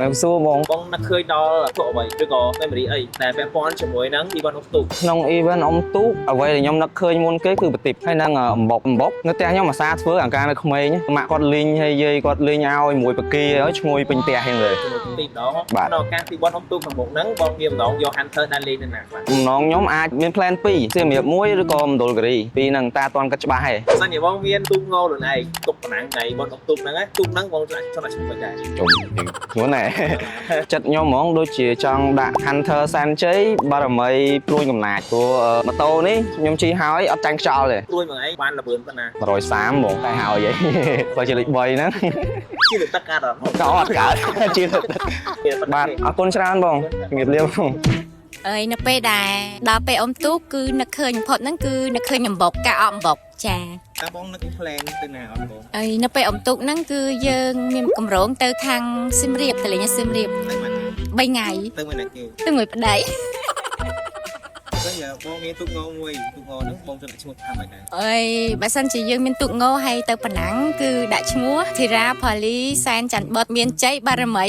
em xua bông បងនឹកឃើញដល់ពួកអ្វីឬក៏ memory អីដែលពាក់ព័ន្ធជាមួយនឹង event អំទូក ក្នុង event អំទូកអ្វីដែលខ្ញុំនឹកឃើញមុនគេគឺប្រទីបហើយនឹងអំបុកនៅផ្ទះខ្ញុំអាសាធ្វើអាការនៅក្មេងម៉ាក់គាត់លេងហើយយាយគាត់លេងឲ្យមួយបកាឲ្យឈ្ងុយពេញផ្ទះហ្នឹងเลย ជាមួយពីរដងដល់ឱកាស event អំទូកខាងមុខហ្នឹងបងវាម្ដងយក hunter ដែលលេងនៅណាបាទ បំណងខ្ញុំអាចមាន plan 2សៀមរាប1ឬក៏មណ្ឌលគិរីពីរហ្នឹងតាអត់ទាន់គិតច្បាស់ទេ សិនជាបងមានទូកងោខ្លួនឯងទុកប៉ុណ្ណឹងថ្ងៃបងអំទូកហ្នឹងទូកហ្នឹងបងចង់ដាក់ឈ្មោះមិនដែរ ជុំធ្ងន់ណាស់ចិត្តខ្ញុំហ្មងដូចជាចង់ដាក់ hunter សែនជ័យបារមីព្រួយកំណាចព្រោះម៉ូតូនេះខ្ញុំជិះហើយអត់ចាញ់ខ្យល់ទេ ព្រួយមួយឯងបានល្បឿនប៉ុណ្ណា 130ហ្មងតែហើយបើជាលេខ3ហ្នឹង ជិះទឹកកាត់អត់ ក៏អត់កើតជាបាទអរគុណច្រើនបងជំរាបលាបង អើយនៅពេលដែលដល់ពេលអ៊ំទូកគឺនឹកឃើញបំផុតហ្នឹងគឺនឹកឃើញអំបុកការអកអំបុកចា តើបងនឹក plan ទៅណាអត់បង អើយនៅពេលអ៊ំទូកហ្នឹងគឺយើងមានកម្រងទៅខាងសៀមរាបទៅលេងសៀមរាប ទៅមក 3ថ្ងៃ ទៅមកណាគេ ទៅមួយប្តី ចឹងបងមានទូកងោមួយទូកងោហ្នឹងបងទៅដាក់ឈ្មោះថាម៉េចដែរ អើយបើសិនជាយើងមានទូកងោហើយទៅប៉ណ្ណាំងគឺដាក់ឈ្មោះធីរ៉ាផាលីសែនច័ន្ទបតមានជ័យបារមី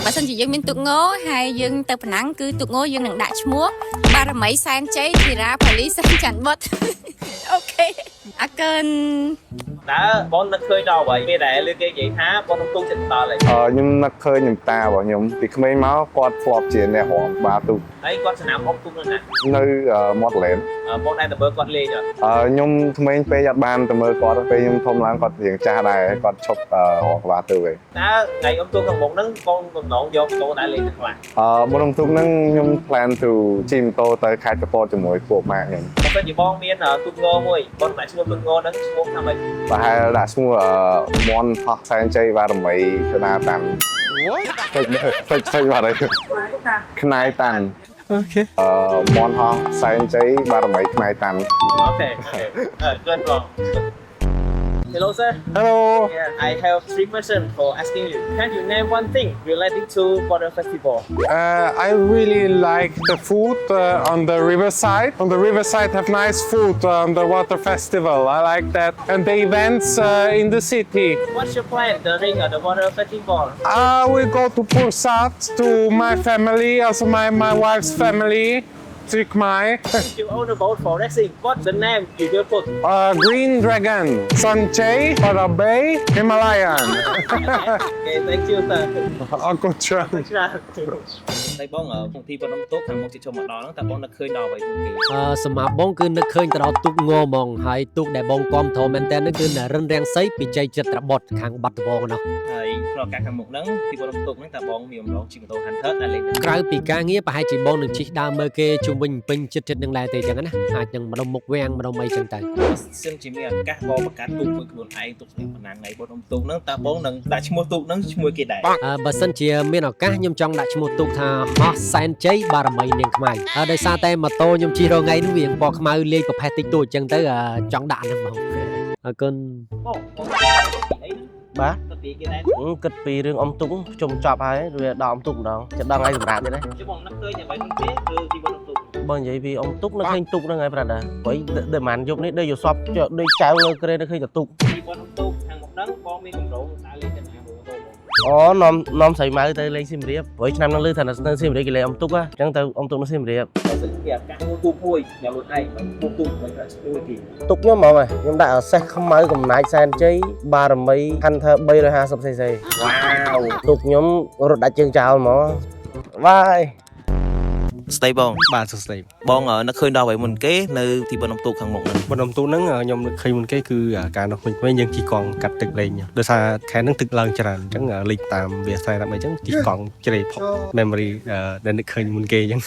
បើសិនជាយើងមានទូកងោហើយយើងទៅប៉ណ្ណាំងគឺទូកងោយើងនឹងដាក់ឈ្មោះបារមីសែនជ័យធីរ៉ាផាលីសែនច័ន្ទបត អូខេអរគុណ តើបងនឹកឃើញដល់អ្វីពេលដែលលើគេនិយាយថាបងនឹងទូកចិត្តដល់ហើយ ខ្ញុំនឹកឃើញខ្ញុំតារបស់ខ្ញុំពីក្មេងមកគាត់ធ្លាប់ជាអ្នករាំបាទូក ហើយគាត់ចំណាំអុកទូកនៅណា នៅ Modland បងដែរទៅមើលគាត់លេងអត់ ខ្ញុំក្មេងពេកអត់បានទៅមើលគាត់ពេលខ្ញុំធំឡើងគាត់រៀងចាស់ដែរគាត់ឈប់រាំបាទូកឯង តើថ្ងៃអុកទូកខាងមុខហ្នឹងបងកំណងយកម៉ូតូដែរលេងទៅខ្លះ មុនទូកហ្នឹងខ្ញុំ plan to ជិះម៉ូតូទៅខេត្តកពតជាមួយពួកម៉ាក់ខ្ញុំ បើសិនជាបងមានទូកងោមួយបងដាក់ឈ្មោះទូកងោហ្នឹងឈ្មោះថាម៉េច ប្រហែលដាក់ឈ្មោះមន់ផោះសែនជ័យបារមីកណាតាន់ពេចបាត់ហើយខ្នាយតាន់អូខេមន់ផោះសែនជ័យបារមីខ្នាយតាន់ អូខេgoodបង Hello sir. Hello. Yeah, I have 3 questions for asking you. Can you name one thing related to water festival? I really like the food on the riverside. On the riverside have nice food on the water festival. I like that. And the events in the city. What's your plan during the water festival? We go to Pursat to my family, also my wife's family. Trikmai. If you own a boat for racing, what's the name you will put? Green Dragon, Sanjay, Parabay, Himalayan. Okay, thank you sir. Uncle Chan. តែបងក្នុងទីប៉ុណ្ណឹងទូកខាងមុខជាជុំមកដល់ហ្នឹងតើបងនឹកឃើញដល់អ្វីមុនគេ សម្រាប់បងគឺនឹកឃើញទៅដល់ទូកងហ្មងហើយទូកដែលបងគាំទ្រមែនតើគឺនរិនរាំងសីពីជ័យចិត្តរបត់ខាងបាត់ដំបងនោះ ហើយក្នុងឱកាសខាងមុខហ្នឹងទីប៉ុណ្ណឹងទូកហ្នឹងតើបងមានអំណងជិះម៉ូតូ Hunter ដែលលេង ក្រៅពីការងារប្រហែលជាបងនឹងជិះដើរមើលគេជុំវិញពេញចិត្តនឹងដែរទេចឹងណាអាចនឹងម្ដុំមុខវាំងម្ដុំអីចឹងទៅ សិនជាមានឱកាសបងបង្កើតទូកមួយខ្លួនឯងទូកស្នេហ៍ប៉ុណ្ណាថ្ងៃប៉ុណ្ណឹងទូកហ្នឹងតើបងនឹងដាក់ឈ្មោះទូកហ្នឹងឈ្មោះគេដែរ បើសិនជាមានឱកាសខ្ញុំចង់ដាក់ឈ្មោះទូកថាហោះសែនជ័យបារមីនាងខ្មៅដោយសារតែម៉ូតូខ្ញុំជិះរងថ្ងៃនោះវាពណ៌ខ្មៅលាយប្រផេះតិចតួចចឹងទៅចង់ដាក់ហ្នឹងបងអរគុណ បាទ ទៅពីគេដែរ គិតពីរឿងអ៊ំទុកជុំចប់ហើយវាដល់អ៊ំទុកម្ដងចិត្តដល់ថ្ងៃសម្រាប់ទៀតណា ជុំបងនឹកឃើញអ្វីមុនគេគឺទីប៉ុណ្ណឹងទូក បើនិយាយពីអ៊ំទុកនៅឃើញទុកហ្នឹងហើយប្រហែលដែរព្រោះដូចមិនយប់នេះដូចយល់សពដូចចៅលើក្រេនៅឃើញតែទុក ទីប៉ុណ្ណឹងទូកខាងមុខហ្នឹងបងមានកម្រងដើរលេងទៅណាបងទូក អូនាំស្រីម៉ៅទៅលេងសៀមរាបព្រោះឆ្នាំហ្នឹងលឺថានៅសៀមរាបគេលេងអ៊ំទុកអញ្ចឹងទៅអ៊ំទុកនៅសៀមរាប បើសិនជាឱកាសទូកមួយញ៉ាំខ្លួនឯងទូកមិនដាក់ឈ្មោះគេ ទុកខ្ញុំហ្មងខ្ញុំដាក់សេះខ្មៅកំណាចសែនជ័យបារមី Hunter 350cc វ៉ាវ ទុកខ្ញុំរត់ដាច់ជើងចោលហ្មងបាយ ស្ដីបង បាទសួស្ដី បងនឹកឃើញដល់អ្វីមុនគេនៅទីប៉ុណ្ណឹងទូកខាងមុខហ្នឹង បណ្ដុំទូហ្នឹងខ្ញុំនឹកឃើញមុនគេគឺការនោះវិញយើងជិះកង់កាត់ទឹកលេងដោយសារខែហ្នឹងទឹកឡើងច្រើនអញ្ចឹងលេងតាមវាស្រ័យតាមអីអញ្ចឹងជិះកង់ជ្រេផុក memory ដែលនឹកឃើញមុនគេអញ្ចឹង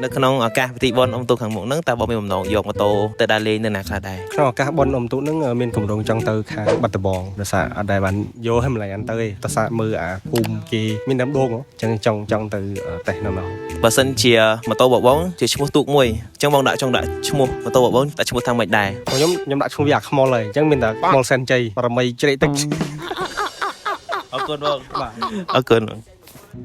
នៅក្នុងឱកាសពិធីបុណ្យអ៊ំទូកខាងមុខហ្នឹងតើបងមានបំណងយកម៉ូតូទៅដើរលេងនៅណាខ្លះដែរ ក្នុងឱកាសបុណ្យអ៊ំទូហ្នឹងមានកម្រងចង់ទៅខាងបាត់ដំបងដោយសារអត់ដែលបានយកឲ្យម្ល៉េះអានទៅទេដោយសារមើលអាភូមិគេមានដើមដូងអញ្ចឹងចង់ទៅតេស្តនៅនោះ បើសិនជាម៉ូតូបងជាឈ្មោះទូកមួយអញ្ចឹងបងដាក់ឈ្មោះម៉ូតូបងដាក់ឈ្មោះថាម៉េចដែរ ខ្ញុំដាក់ឈ្មោះវាអាខ្មុលហើយអញ្ចឹងមានតែខ្មុលសែនជ័យបារមីជ្រេកទឹក អរគុណបងបាទអរគុណ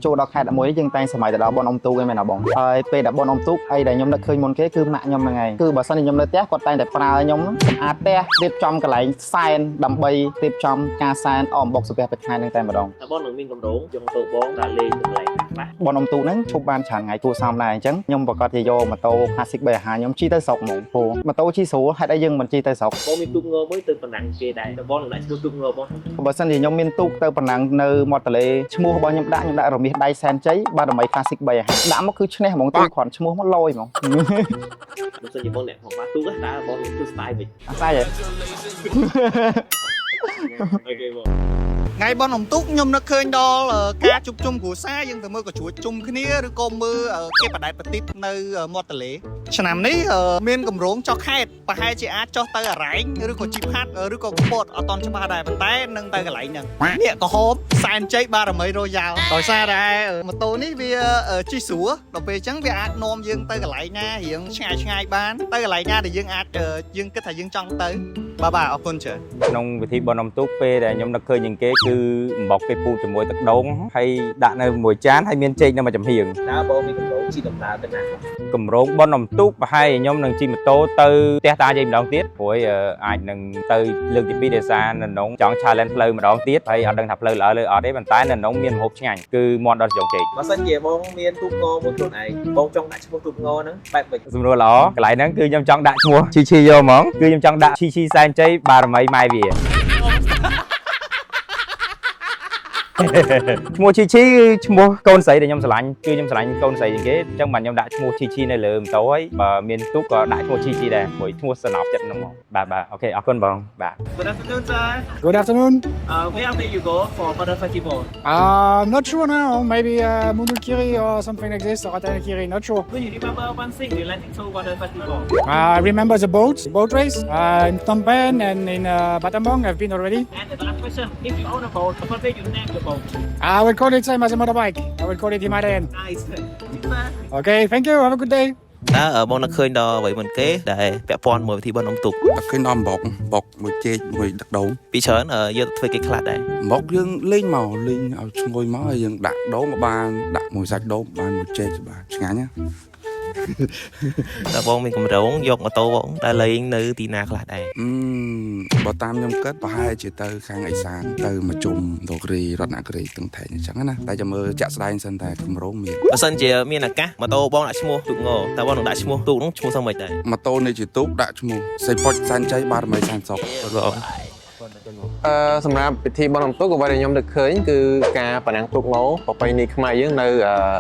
ចូលដល់ខេត្តមួយយើងតែងសម័យទៅដល់បងអ៊ំទូកឯមែនណាបងហើយពេលដែលបងអ៊ំទូកអីដែលខ្ញុំនឹកឃើញមុនគេគឺម៉ាក់ខ្ញុំហ្នឹងឯងគឺបើសិនជាខ្ញុំនៅផ្ទះគាត់តែងតែប្រើខ្ញុំសម្អាតផ្ទះរៀបចំកន្លែងសែនដើម្បីរៀបចំការសែនអមបុកសុភ័ក្រថ្ងៃហ្នឹងតែម្ដង តើបងនឹងមានកម្រងយកម៉ូតូបងដើរលេងទៅកន្លែងខ្លះ បងអ៊ំទូកហ្នឹងឈប់បានច្រើនថ្ងៃគួរសមដែរអញ្ចឹងខ្ញុំប្រកាសជាយកម៉ូតូ Classic 350ខ្ញុំជិះទៅស្រុកហ្មងព្រោះម៉ូតូជិះស្រួលហេតុអីយើងមិនជិះទៅស្រុក បងមានទូកងមួយទៅប៉ុណ្ណឹងគេដែរតើបងនឹងដាក់ឈ្មោះទូកងបង បើសិនជាខ្ញុំមានទូកទៅប៉ុណ្ណឹងនៅមាត់ទន្លេឈ្មោះរបស់ខ្ញុំដាក់រមាសដៃសែនជ័យបារមី Classic 350ដាក់មកគឺឈ្នះហ្មងទូកគ្រាន់ឈ្មោះមកលយហ្មង បើសិនជាបងអ្នកផងបាទទូកតើបងនឹងធ្វើ style វិញ អាសាយហ៎ អូខេបង ថ្ងៃបនអំទុកខ្ញុំនឹកឃើញដល់ការជួបជុំគ្រួសារយើងទៅមើលក៏ជួបជុំគ្នាឬក៏មើលគេបដែតប្រទីបនៅមាត់ទន្លេឆ្នាំនេះមានកម្រងចុះខេត្តប្រហែលជាអាចចុះទៅអរ៉ែងឬក៏ជីបហាត់ឬក៏កពតអត់តន់ច្បាស់ដែរប៉ុន្តែនឹងទៅកន្លែងហ្នឹងនេះក្រហមសែនជ័យបារមីរយ៉ាល់ដោយសារតែម៉ូតូនេះវាជិះស្រួលដល់ពេលអញ្ចឹងវាអាចនាំយើងទៅកន្លែងណារៀងឆ្ងាយបានទៅកន្លែងណាដែលយើងអាចយើងគិតថាយើងចង់ទៅបាទអរគុណច្រើន ក្នុងពិធីបុណ្យអុំទូកពេលដែលខ្ញុំនឹកឃើញជាងគេគឺអំបុកគេពូតជាមួយទឹកដូងហើយដាក់នៅមួយចានហើយមានចេកនៅមួយចំហៀង តើបងមានកម្រងជិះដំណើរទៅណា កម្រងបុណ្យអុំទូកប្រហែលខ្ញុំនឹងជិះម៉ូតូទៅផ្ទះតាយាយម្ដងទៀតព្រោះអាចនឹងទៅលើកទី2ដោយសារនៅក្នុងចង់ challenge ផ្លូវម្ដងទៀតហើយអត់ដឹងថាផ្លូវល្អឬអត់ទេប៉ុន្តែនៅក្នុងមានម្ហូបឆ្ងាញ់គឺមាន់ដល់ជងចេក បើសិនជាបងមានទូកងមួយខ្លួនឯងបងចង់ដាក់ឈ្មោះទូកងហ្នឹងបែបម៉េច សំណួរល្អកន្លែងហ្នឹងគឺខ្ញុំចង់ដាក់ឈ្មោះឈីឈីយកហ្មងគឺខ្ញុំចង់ដាក់ឈីឈីសែនជ័យបារមីម៉ែវា ឈ្មោះឈីឈីគឺឈ្មោះកូនស្រីដែលខ្ញុំស្រឡាញ់គឺខ្ញុំស្រឡាញ់កូនស្រីជាងគេអញ្ចឹងបាទខ្ញុំដាក់ឈ្មោះឈីឈីនៅលើម៉ូតូហើយបើមានទូកក៏ដាក់ឈ្មោះឈីឈីដែរព្រោះឈ្មោះសណោបចិត្តហ្នឹងហ្មងបាទអូខេអរគុណបងបាទ Good afternoon sir Good afternoon. Where do you go for Butter Festival I'm not sure now. Maybe Mumukiri or something like this, or Ratanakiri. Not sure. Do you remember one thing related to Butter Festival I remember the boat race in Phnom Penh and in Battambang. I've been already. And the last question if you own a boat what will you name the boat I would call it same as a motorbike. I would call it Himalayan. Nice Okay, thank you. Have a good day. តើបងនឹកឃើញដល់អ្វីមិនគេដែលពាក់ព័ន្ធមួយវិធីបុណ្យអុំទូក ឃើញដល់បុកមួយចេកមួយទឹកដូង ពីច្រើនយើងធ្វើគេខ្លះដែរ បុកយើងលេងមកលេងឲ្យឈ្ងុយមកហើយយើងដាក់ដូងក៏បានដាក់មួយសាច់ដូងបានមួយចេកក៏បានឆ្ងាញ់ណា តើបងមានកម្រងយកម៉ូតូបងតែលេងនៅទីណាខ្លះដែរ បើតាមខ្ញុំគិតប្រហែលជាទៅខាងឦសានទៅមកជុំនគរីរតនគិរីទាំងថែងអញ្ចឹងណាតែចាំមើលចាក់ស្ដែងសិនតែកម្រងមាន បើសិនជាមានឱកាសម៉ូតូបងដាក់ឈ្មោះទូកងតើបងនឹងដាក់ឈ្មោះទូកនោះឈ្មោះស្អីដែរ ម៉ូតូនេះជាទូកដាក់ឈ្មោះសេពុចសែនជ័យបារមីសែនសុខ សម្រាប់ពិធីបុណ្យអុំទូកអ្វីដែលខ្ញុំនឹកឃើញគឺការប្រណាំងទូកងប្រពៃណីខ្មែរយើងនៅ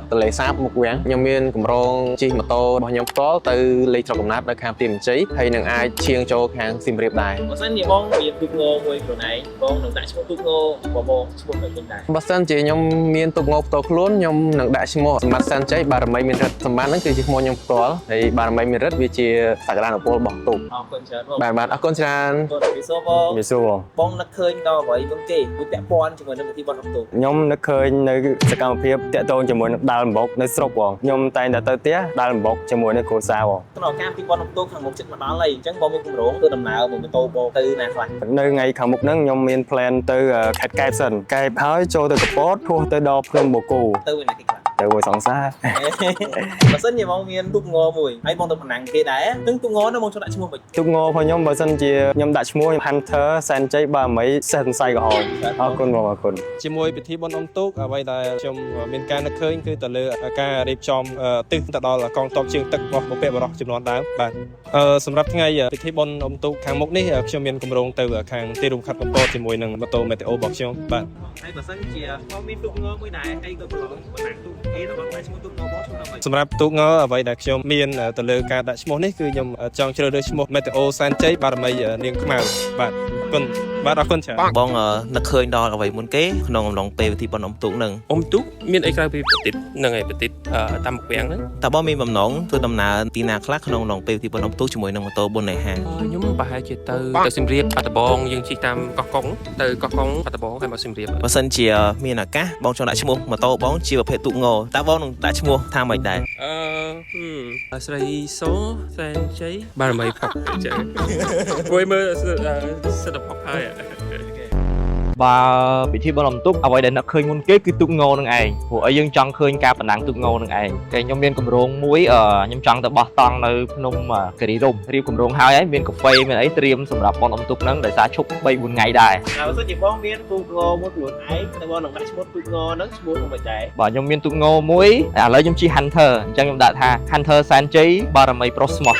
ទន្លេសាបមុខវាំងខ្ញុំមានកម្រងជិះម៉ូតូរបស់ខ្ញុំផ្ទាល់ទៅលេងស្រុកកំណើតនៅខាងព្រៃមញ្ជ័យហើយនឹងអាចឈៀងចូលខាងសៀមរាបដែរ បើសិនជាបងមានទូកងមួយខ្លួនឯងបងនឹងដាក់ឈ្មោះទូកងបងឈ្មោះមិនដែរ បើសិនជាខ្ញុំមានទូកងផ្ទាល់ខ្លួនខ្ញុំនឹងដាក់ឈ្មោះសម្បត្តិសែនជ័យបារមីមានរិទ្ធសម្បត្តិហ្នឹងគឺជាឈ្មោះខ្ញុំផ្ទាល់ហើយបារមីមានរិទ្ធវាជាសក្តានុពលរបស់ទូក អរគុណច្រើនបង បាទអរគុណច្រើន វិសុវបងនឹកឃើញដល់អ្វីមិនគេគឺពាក់ព័ន្ធជាមួយនឹងពិធីបុណ្យអុំទូក ខ្ញុំនឹកឃើញនៅសកម្មភាពតាក់ទងជាមួយនឹងដាល់អំបុកនៅស្រុកបងខ្ញុំតែងតែទៅផ្ទះដាល់អំបុកជាមួយនឹងគ្រួសារបង ក្នុងការពិធីបុណ្យអុំទូកខាងមុខចិត្តមកដល់ហើយអញ្ចឹងបងមានកម្រងទៅដំណើរមួយម៉ូតូបងទៅណាខ្លះ នៅថ្ងៃខាងមុខហ្នឹងខ្ញុំមាន plan ទៅខេត្តកែបសិនកែបហើយចូលទៅកពតហួសទៅដល់ភ្នំបូកូ ទៅវិញណាគេខ្លះ ទៅមួយសង្សារ បើសិនជាបងមានទូកងមួយហើយបងទៅប្រណាំងគេដែរនឹងទូកងនោះបងចង់ដាក់ឈ្មោះមិន ទូកងរបស់ខ្ញុំបើសិនជាខ្ញុំដាក់ឈ្មោះ Hunter សែនជ័យបារមីសេះសង្ស័យក្រហមអរគុណបងអរគុណ ជាមួយពិធីបុណ្យអុំទូកអ្វីដែលខ្ញុំមានការនឹកឃើញគឺទៅលើការរៀបចំទិសទៅដល់កងទ័ពជើងទឹករបស់បុព្វបុរសចំនួនដើមបាទសម្រាប់ថ្ងៃពិធីបុណ្យអុំទូកខាងមុខនេះខ្ញុំមានគម្រោងទៅខាងទីរួមខេត្តកំពតជាមួយនឹងម៉ូតូ Meteo របស់ខ្ញុំបាទ ហើយបើសិនជាបងមានទូកងមួយដែរហើយក៏ប្រឡងប្រណាំងទូកគេទៅបងដាក់ឈ្មោះទូកងបងឈ្មោះអ្វី សម្រាប់ទូកងអ្វីដែលខ្ញុំមានទៅលើការដាក់ឈ្មោះនេះគឺខ្ញុំចង់ជ្រើសរើសឈ្មោះ Meteo សែនជ័យបារមីនាងខ្មៅបាទអរគុណបាទអរគុណច្រើនបងនឹកឃើញដល់អ្វីមុនគេក្នុងអំឡុងពេលពិធីបុណ្យអុំទូកនឹង អុំទូកមានអីក្រៅពីប្រតិទហ្នឹងហើយប្រតិទតាមមុខវាំងហ្នឹង តើបងមានបំណងធ្វើដំណើរទីណាខ្លះក្នុងអំឡុងពេលពិធីបុណ្យអុំទូកជាមួយនឹងម៉ូតូបុណ្យនៃហាង ខ្ញុំប្រហែលជាទៅសៀមរាបបាត់ដំបងយើងជិះតាមកោះកុងទៅកោះកុងបាត់ដំបងហើយមកសៀមរាប បើសិនជាមានឱកាសបងចង់ដាក់ឈ្មោះម៉ូតូបងជាប្រភេទទូកងតើបងនឹងដាក់ឈ្មោះថាម៉េចដែរ ស្រីសូសែនជ័យបារមីផុកអញ្ចឹងគួយមើលសិទ្ធិផុកហើយ Bà bị thi bom lòng túc, vậy để nó khơi môn kế cứ túc ngô nâng ai, của ở dương trong khơi ca bản năng túc ngô nâng ai, cái nhóm miền cầm rong muối ở nhóm trong từ bát tang nơi nông mà cái đi rung, riêu cầm rong hai ấy miền cà phê miền ấy tiêm sầm rạp bom lòng túc nâng để xa chúc bay buồn ngày đài. Nào sao chỉ bom miền túc ngô một buồn ấy,แต่bom nâng đại một túc ngô nâng một không phải chạy. Bà nhóm miền túc ngô muối, lấy nhóm chi Hunter, trong nhóm đại tha Hunter san cháy, bà làm mấy prosmo.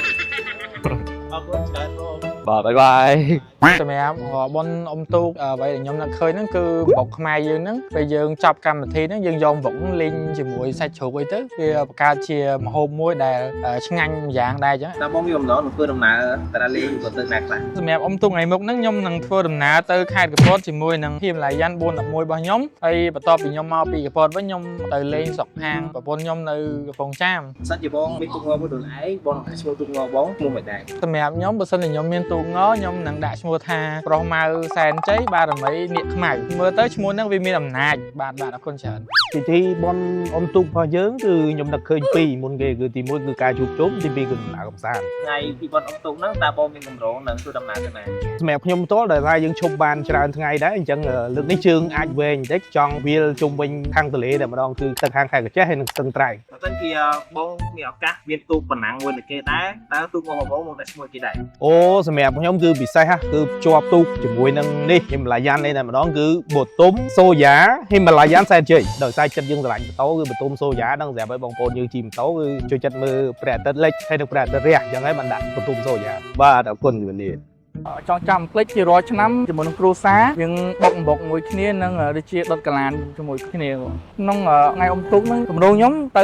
Bà bye bye. សម្រាប់បនអ៊ំទូកអ្វីដែលខ្ញុំនឹកឃើញហ្នឹងគឺបុកខ្មែរយើងហ្នឹងពេលយើងចប់កម្មវិធីហ្នឹងយើងយកវងលេងជាមួយសាច់ជ្រូកអីទៅវាបង្កើតជាម្ហូបមួយដែលឆ្ងាញ់ម្យ៉ាងដែរអញ្ចឹង តែបងមានបំណងនឹងធ្វើដំណើរតាលេងទៅទៅណាខ្លះ សម្រាប់អ៊ំទូកថ្ងៃមុខហ្នឹងខ្ញុំនឹងធ្វើដំណើរទៅខេត្តកំពតជាមួយនឹងភីមឡាយ៉ាន់ 411 របស់ខ្ញុំហើយបន្ទាប់ពីខ្ញុំមកពីកំពតវិញខ្ញុំទៅលេងស្រុកហាងប្រពន្ធខ្ញុំនៅកំពង់ចាម សិនជាបងមានទូកងមួយខ្លួនឯងបងនឹងឈ្មោះទូកងបងឈ្មោះមិនដែរ សម្រាប់ខ្ញុំបើសិនជាខ្ញុំមានទូកងខ្ញុំនឹងដាក់ឈ្មោះថាប្រុសម៉ៅសែនជ័យបារមីនាគខ្មៅមើលទៅឈ្មោះហ្នឹងវាមានអំណាចបាទអរគុណច្រើន ពិធីបន់អ៊ំទូករបស់យើងគឺខ្ញុំនឹកឃើញពីរមុនគេគឺទី1គឺការជួបជុំទី2គឺដំណើរកម្សាន្តថ្ងៃពីបន់អ៊ំទូកហ្នឹងតើបងមានកម្រងនឹងធ្វើដំណើរទៅណាសម្រាប់ខ្ញុំផ្ទាល់ដែលថាយើងឈប់បានច្រើនថ្ងៃដែរអញ្ចឹងលើកនេះជើងអាចវែងបន្តិចចង់វាលជុំវិញខាងទន្លេតែម្ដងគឺទឹកខាងខេត្តកញ្ចេះហើយនឹងស្ទឹងត្រែងបើសិនជាបងមានឱកាសមានទូកប៉ុណ្ណាមួយនៅគេដែរតើទូករបស់បងមកដាក់ឈ្មោះគេដែរអូសម្រាប់ខ្ញុំគឺពិសេសគឺជាប់ទូកជាមួយនឹងនេះហិមាឡាយ៉ាននេះតែម្ដងគឺបូតុំសូយ៉ាហិមាឡាយ៉ានសែនជ័យដោយសារចិត្តយើងស្រឡាញ់ម៉ូតូគឺបូតុំសូយ៉ាហ្នឹងសម្រាប់ឲ្យបងប្អូនយើងជិះម៉ូតូគឺជួយចិត្តមើលព្រះអាទិត្យលិចហើយនឹងព្រះអាទិត្យរះអញ្ចឹងហើយបានដាក់បូតុំសូយ៉ាបាទអរគុណជំរាប ចង់ចាំផ្លេចជារាល់ឆ្នាំជាមួយនឹងគ្រួសារយើងបុកមួយគ្នានឹងដូចជាដុតកាឡានជាមួយគ្នាក្នុងថ្ងៃអ៊ំទូកហ្នឹងកម្រងខ្ញុំទៅ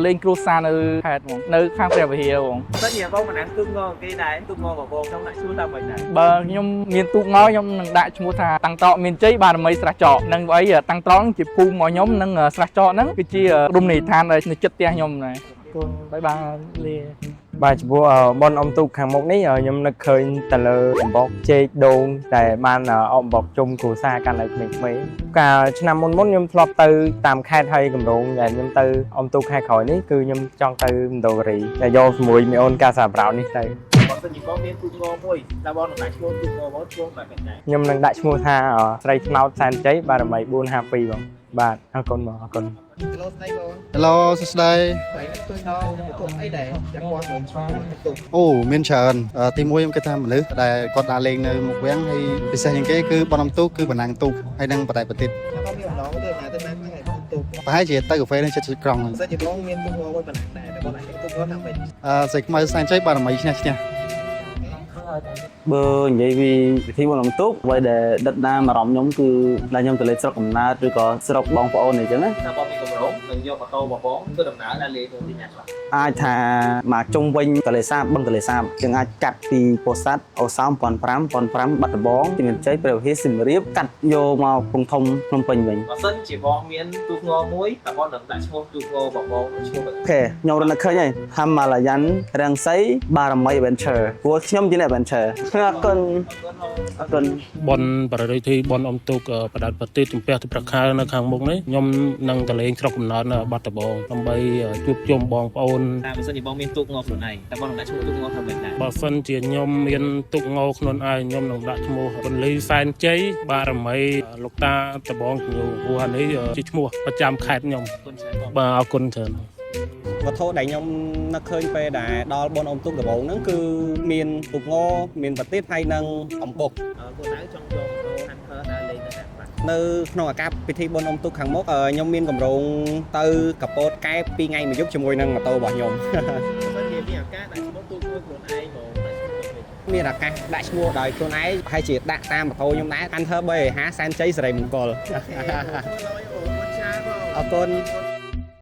លេងគ្រួសារនៅខេត្តហ្មងនៅខាងព្រះវិហារហ្មងសិនជាបងមិនដឹងទូកងគេដែរទូកងបងខ្ញុំដាក់ឈ្មោះតាមមិនដែរបើខ្ញុំមានទូកងខ្ញុំនឹងដាក់ឈ្មោះថាតាំងត្រកមានជ័យបារមីស្រះចកនឹងអីតាំងត្រកជាភូមិរបស់ខ្ញុំនឹងស្រះចកហ្នឹងគឺជារមណីយដ្ឋាននៅចិត្តផ្ទះខ្ញុំដែរបាយបាយលា បាទចំពោះបនអ៊ំទូកខាងមុខនេះខ្ញុំនឹកឃើញទៅលើអំបោកចេកដូងដែលបានអំបោកជុំគ្រួសារកាន់នៅក្មេងៗកាលឆ្នាំមុនខ្ញុំធ្លាប់ទៅតាមខេត្តហើយកម្រងដែលខ្ញុំទៅអ៊ំទូកខែក្រោយនេះគឺខ្ញុំចង់ទៅមណ្ឌលគិរីតែយកជាមួយមីអូនកាសាប្រោនេះទៅបើសិនជាបងមានទូកងមួយតើបងនឹងដាក់ឈ្មោះទូកងមកឈ្មោះបែបណាខ្ញុំនឹងដាក់ឈ្មោះថាស្រីថ្នោតសែនជ័យបារមី452បងបាទអរគុណបងអរគុណ Hello សួស្តីអូមានច្រើនទី1ខ្ញុំគិតថាមនុស្សដែលគាត់ដើរលេងនៅមុខវាំងហើយពិសេសជាងគេគឺបនំទូកគឺបណ្ណាំងទូកហើយនឹងបដិបត្តិប្រហែលជាទៅកាហ្វេនៅចិត្តក្រុងហ្នឹងសិនជាបងមានទូកមួយបណ្ណាំងដែរតែបងអាចទូកថាម៉េចសេចខ្មៅសែនជ័យបារមីឈ្នះឈ្នះ បើនិយាយពីពិធីបុណ្យអ៊ំទូកអ្វីដែលដិតតាមអារម្មណ៍ខ្ញុំគឺដែលខ្ញុំទៅលេងស្រុកកំណើតឬក៏ស្រុកបងប្អូនអីចឹងណា បងមានកម្រងនឹងយកម៉ូតូរបស់បងធ្វើដំណើរដល់លេងទៅទីណាខ្លះ អាចថាមកជុំវិញទន្លេសាបបឹងទន្លេសាបយើងអាចកាត់ពីពោធិ៍សាត់អូសោម1005បាត់ដំបងជំនាញជ័យព្រះវិហារសៀមរាបកាត់យកមកពងធំភ្នំពេញវិញបើសិនជាបងមានទូកងមួយតើបងនឹងដាក់ឈ្មោះទូកងរបស់បងឈ្មោះអូខេខ្ញុំរត់នឹកឃើញហើយ Himalayan រាំងសីបារមី Adventure ព្រោះខ្ញុំជាអ្នក Adventure អរគុណអរគុណ បនបរិយាទីបនអ៊ំទូកបដាល់ប្រទេសជំពះទីប្រខែនៅខាងមុខនេះខ្ញុំនឹងទៅលេងស្រុកកំណើតនៅបាត់ដំបងដើម្បីជួបជុំបងប្អូន តែបើសិនជាបងមានទូកងខ្លួនឯងតើបងនឹងដាក់ឈ្មោះទូកងថាម៉េចដែរ បើសិនជាខ្ញុំមានទូកងខ្លួនឯងខ្ញុំនឹងដាក់ឈ្មោះពន្លីសែនជ័យបារមីលោកតាដំបងគូព្រោះអានេះជាឈ្មោះប្រចាំខេត្តខ្ញុំបាទអរគុណច្រើន វត្ថុដែលខ្ញុំនឹកឃើញពេលដែលដល់បនអ៊ំទូកដំបងហ្នឹងគឺមានទូកងមានប្រទេសហើយនឹងអំបុកខ្លួនឯងចង់យកHunterដើរលេងទៅណានៅក្នុងអាកាសពិធីបនអ៊ំទូកខាងមុខខ្ញុំមានកម្រងទៅកពតកែប2ថ្ងៃមួយយប់ជាមួយនឹងម៉ូតូរបស់ខ្ញុំបើនិយាយពីអាកាសដាក់ឈ្មោះទូកមួយខ្លួនឯងបងមានអាកាសដាក់ឈ្មោះដោយខ្លួនឯងប្រហែលជាដាក់តាមម៉ូតូខ្ញុំដែរ Hunter 350សែនជ័យសិរីមង្គលអរគុណ